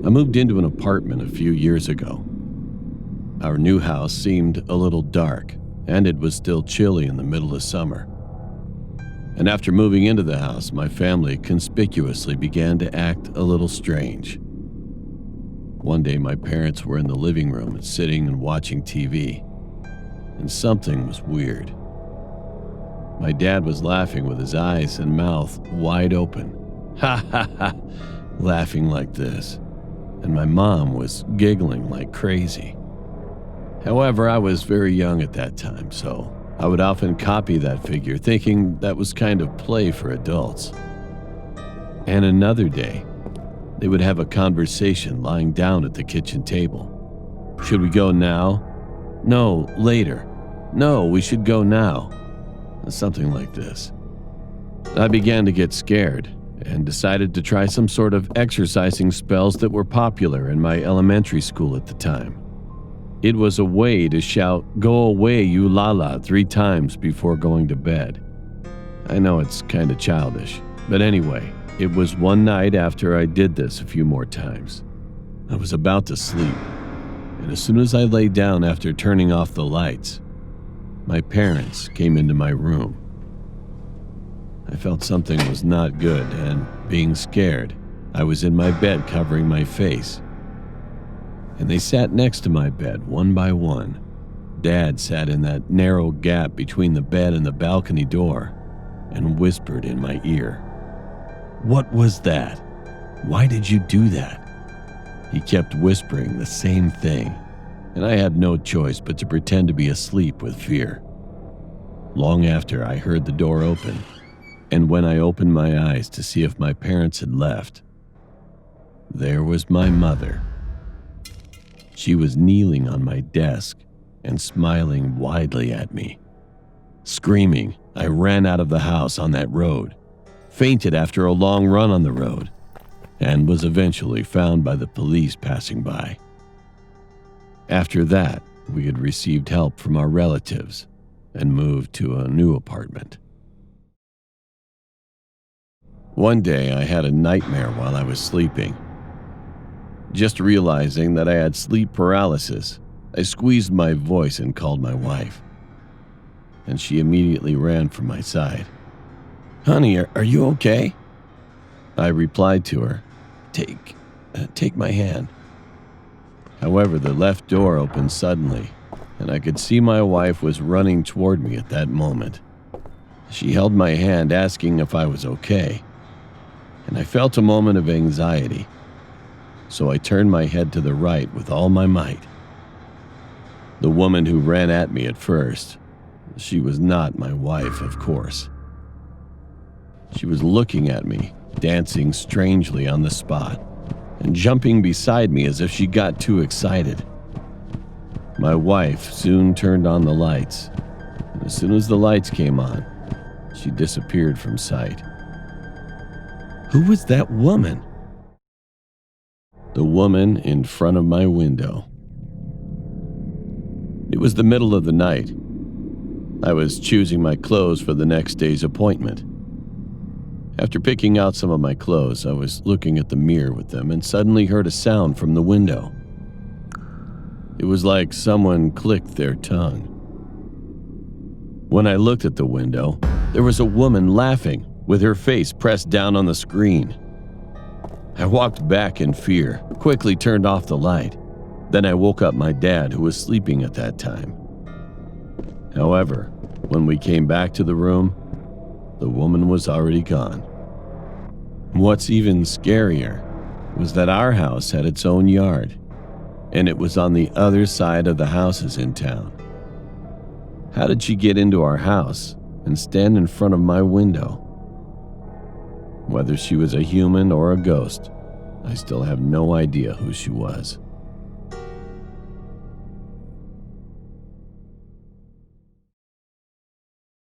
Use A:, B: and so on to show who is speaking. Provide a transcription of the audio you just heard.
A: I moved into an apartment a few years ago. Our new house seemed a little dark, and it was still chilly in the middle of summer. And after moving into the house, my family conspicuously began to act a little strange. One day, my parents were in the living room sitting and watching TV, and something was weird. My dad was laughing with his eyes and mouth wide open. Ha ha ha, laughing like this. And my mom was giggling like crazy. However, I was very young at that time, so I would often copy that figure, thinking that was kind of play for adults. And another day, they would have a conversation lying down at the kitchen table. Should we go now? No, later. No, we should go now. Something like this. I began to get scared and decided to try some sort of exorcising spells that were popular in my elementary school at the time. It was a way to shout, "Go away, you lala," 3 times before going to bed. I know it's kind of childish, but anyway, it was one night after I did this a few more times. I was about to sleep, and as soon as I lay down after turning off the lights, my parents came into my room. I felt something was not good, and being scared, I was in my bed covering my face. And they sat next to my bed, one by one. Dad sat in that narrow gap between the bed and the balcony door and whispered in my ear, "What was that? Why did you do that?" He kept whispering the same thing, and I had no choice but to pretend to be asleep with fear. Long after, I heard the door open, and when I opened my eyes to see if my parents had left, there was my mother. She was kneeling on my desk and smiling widely at me. Screaming, I ran out of the house on that road, fainted after a long run on the road, and was eventually found by the police passing by. After that, we had received help from our relatives and moved to a new apartment. One day, I had a nightmare while I was sleeping. Just realizing that I had sleep paralysis, I squeezed my voice and called my wife. And she immediately ran from my side. "Honey, are you okay?" I replied to her, Take my hand." However, the left door opened suddenly, and I could see my wife was running toward me at that moment. She held my hand, asking if I was okay, and I felt a moment of anxiety, so I turned my head to the right with all my might. The woman who ran at me at first, she was not my wife, of course. She was looking at me, dancing strangely on the spot, and jumping beside me as if she got too excited. My wife soon turned on the lights, and as soon as the lights came on, she disappeared from sight. Who was that woman? The woman in front of my window. It was the middle of the night. I was choosing my clothes for the next day's appointment. After picking out some of my clothes, I was looking at the mirror with them and suddenly heard a sound from the window. It was like someone clicked their tongue. When I looked at the window, there was a woman laughing with her face pressed down on the screen. I walked back in fear, quickly turned off the light. Then I woke up my dad, who was sleeping at that time. However, when we came back to the room, the woman was already gone. What's even scarier was that our house had its own yard, and it was on the other side of the houses in town. How did she get into our house and stand in front of my window? Whether she was a human or a ghost, I still have no idea who she was.